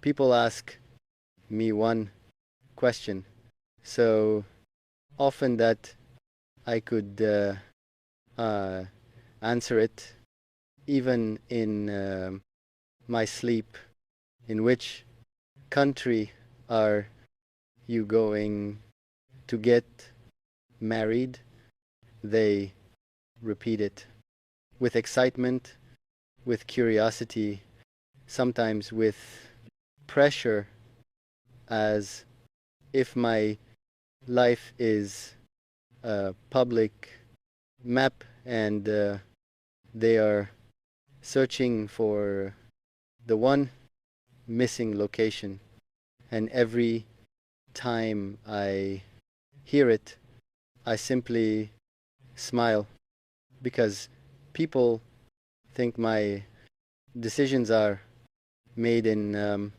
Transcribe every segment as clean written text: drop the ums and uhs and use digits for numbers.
People ask me one question so often that I could answer it even in my sleep. In which country are you going to get married? They repeat it with excitement, with curiosity, sometimes with pressure, as if my life is a public map and they are searching for the one missing location. And every time I hear it, I simply smile because people think my decisions are made in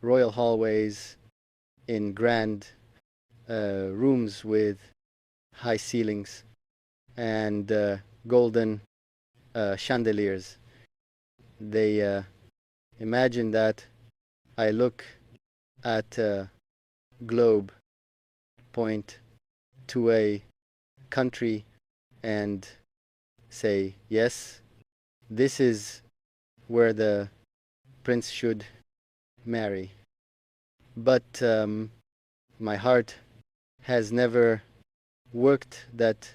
royal hallways, in grand rooms with high ceilings and golden chandeliers. They imagine that I look at a globe, point to a country and say, yes, this is where the prince should marry. But my heart has never worked that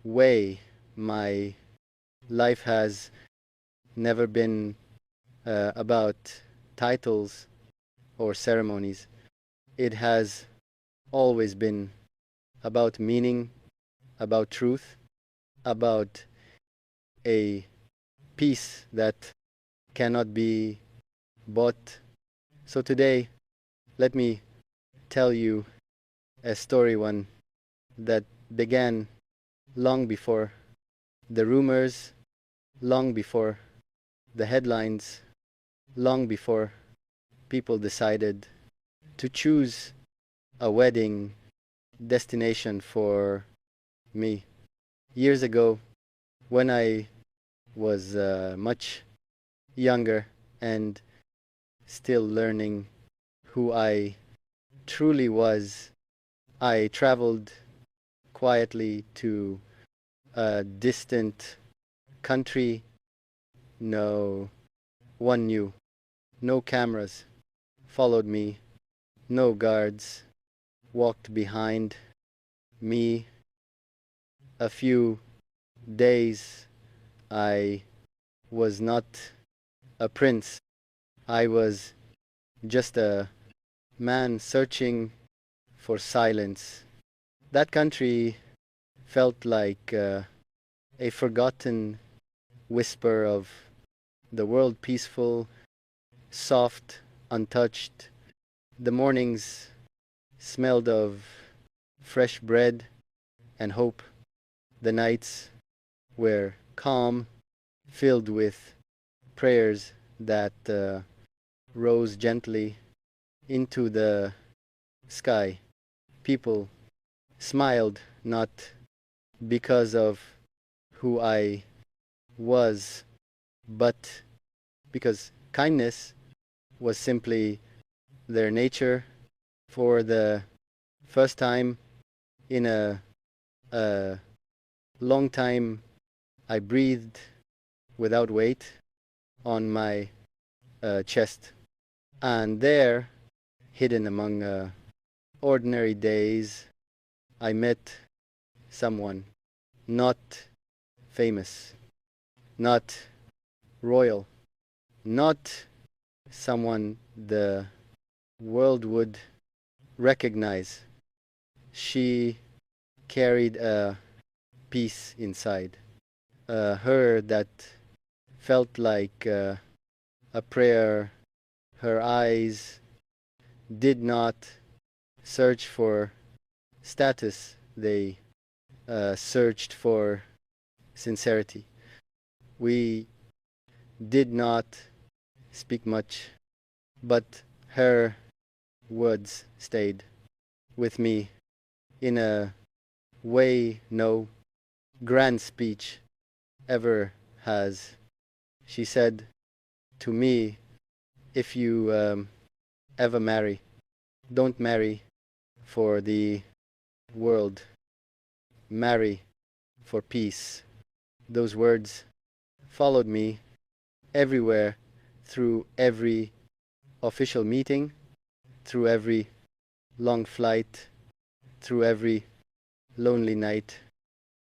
way. My life has never been about titles or ceremonies. It has always been about meaning, about truth, about a peace that cannot be bought. So today, let me tell you a story, one that began long before the rumors, long before the headlines, long before people decided to choose a wedding destination for me. Years ago, when I was much younger and still learning who I truly was, I traveled quietly to a distant country. No one knew. No cameras followed me. No guards walked behind me. A few days I was not a prince. I was just a man searching for silence. That country felt like a forgotten whisper of the world, peaceful, soft, untouched. The mornings smelled of fresh bread and hope. The nights were calm, filled with prayers that rose gently into the sky. People smiled not because of who I was, but because kindness was simply their nature. For the first time in a long time, I breathed without weight on my chest. And there, hidden among ordinary days, I met someone not famous, not royal, not someone the world would recognize. She carried a peace inside her that felt like a prayer. Her eyes did not search for status, they searched for sincerity. We did not speak much, but her words stayed with me in a way no grand speech ever has. She said to me, if you ever marry. Don't marry for the world. Marry for peace. Those words followed me everywhere, through every official meeting, through every long flight, through every lonely night,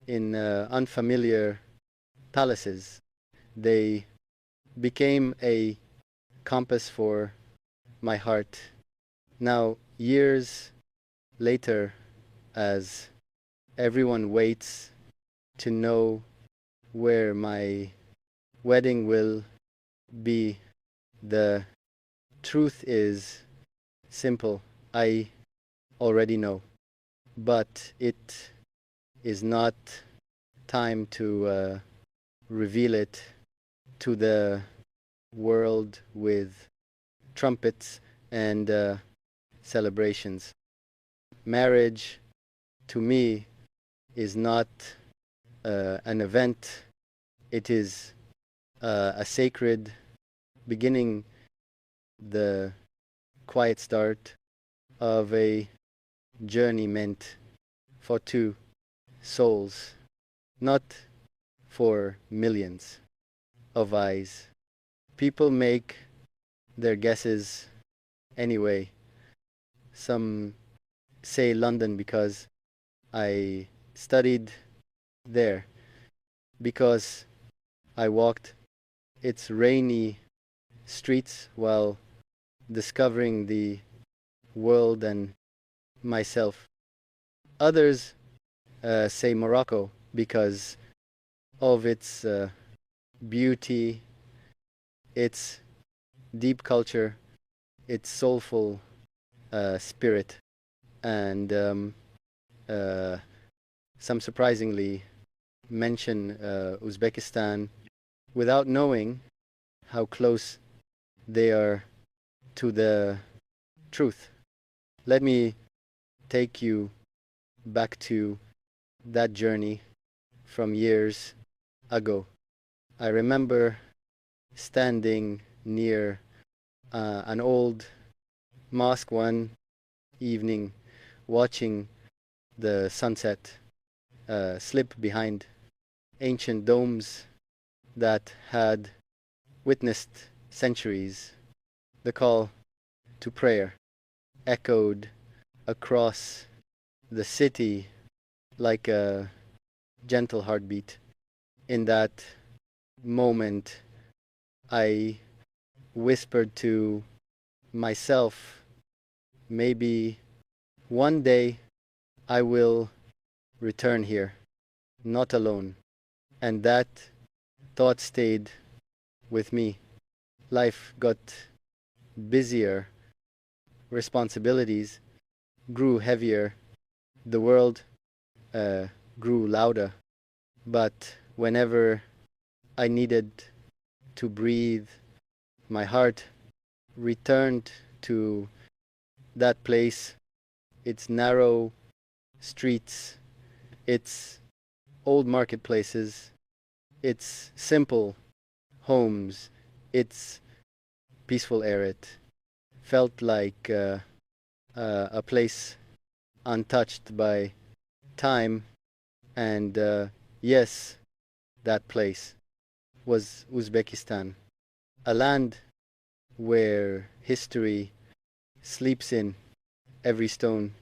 in unfamiliar palaces. They became a compass for my heart. Now, years later, as everyone waits to know where my wedding will be, the truth is simple. I already know. But it is not time to reveal it to the world with trumpets and celebrations. Marriage, to me, is not an event. It is a sacred beginning, the quiet start of a journey meant for two souls, not for millions of eyes. People make their guesses anyway. Some say London because I studied there, because I walked its rainy streets while discovering the world and myself. Others say Morocco because of its beauty, its deep culture, its soulful spirit, and some surprisingly mention Uzbekistan without knowing how close they are to the truth. Let me take you back to that journey from years ago. I remember standing near an old mosque one evening, watching the sunset slip behind ancient domes that had witnessed centuries. The call to prayer echoed across the city like a gentle heartbeat. In that moment, I whispered to myself, maybe one day I will return here, not alone. And that thought stayed with me. Life got busier, responsibilities grew heavier, the world grew louder. But whenever I needed to breathe, my heart returned to that place, its narrow streets, its old marketplaces, its simple homes, its peaceful air. It felt like a place untouched by time, and yes, that place was Uzbekistan, a land where history sleeps in every stone,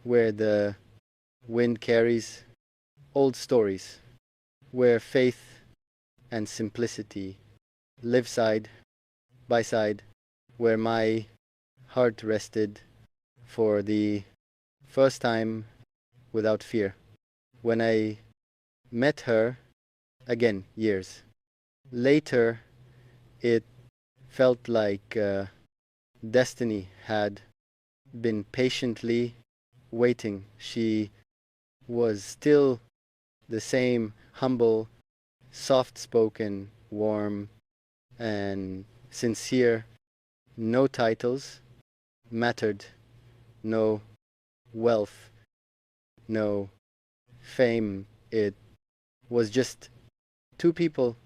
where the wind carries old stories, where faith and simplicity live side by side, where my heart rested for the first time without fear. When I met her again years later, it felt like destiny had been patiently waiting. She was still the same humble, soft-spoken, warm, and sincere. No titles mattered, no wealth, no fame. It was just two people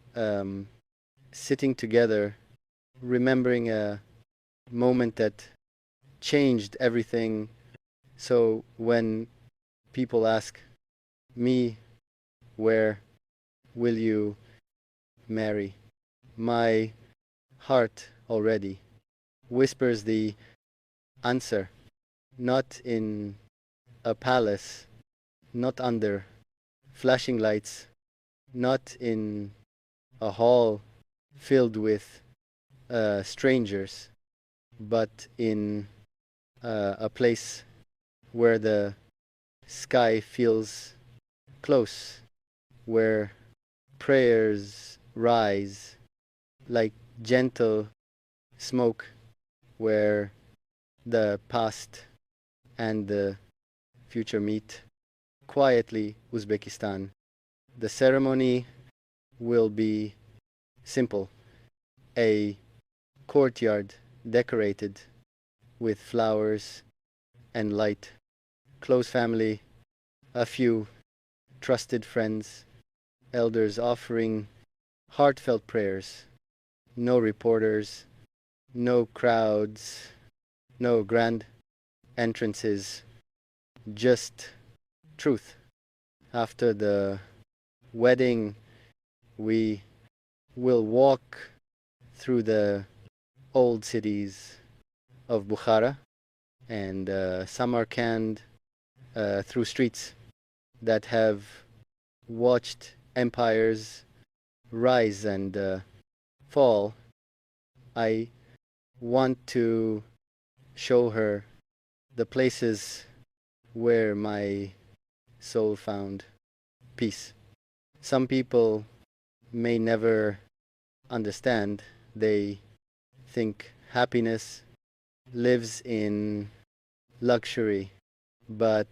sitting together, remembering a moment that changed everything. So when people ask me, where will you marry? My heart already whispers the answer, not in a palace, not under flashing lights, not in a hall filled with strangers, but in a place where the sky feels close, where prayers rise like gentle smoke, where the past and the future meet. Quietly, Uzbekistan. The ceremony will be simple, a courtyard decorated with flowers and light, close family, a few trusted friends, elders offering heartfelt prayers, no reporters, no crowds, no grand entrances, just truth. After the wedding, we will walk through the old cities of Bukhara and Samarkand, through streets that have watched empires rise and fall. I want to show her the places where my soul found peace. Some people may never understand. They think happiness lives in luxury, but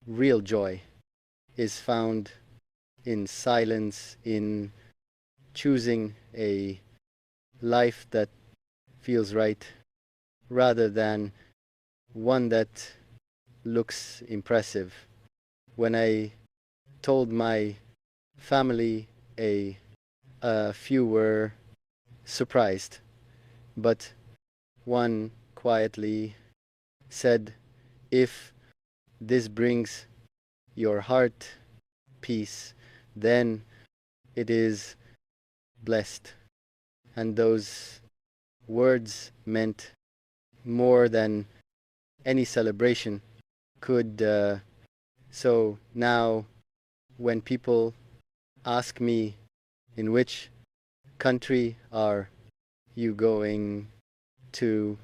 real joy is found in silence, in choosing a life that feels right rather than one that looks impressive. When I told my family, a few were surprised, but one quietly said, if this brings your heart peace, then it is blessed. And those words meant more than any celebration could. So now, when people ask me, in which country are you going to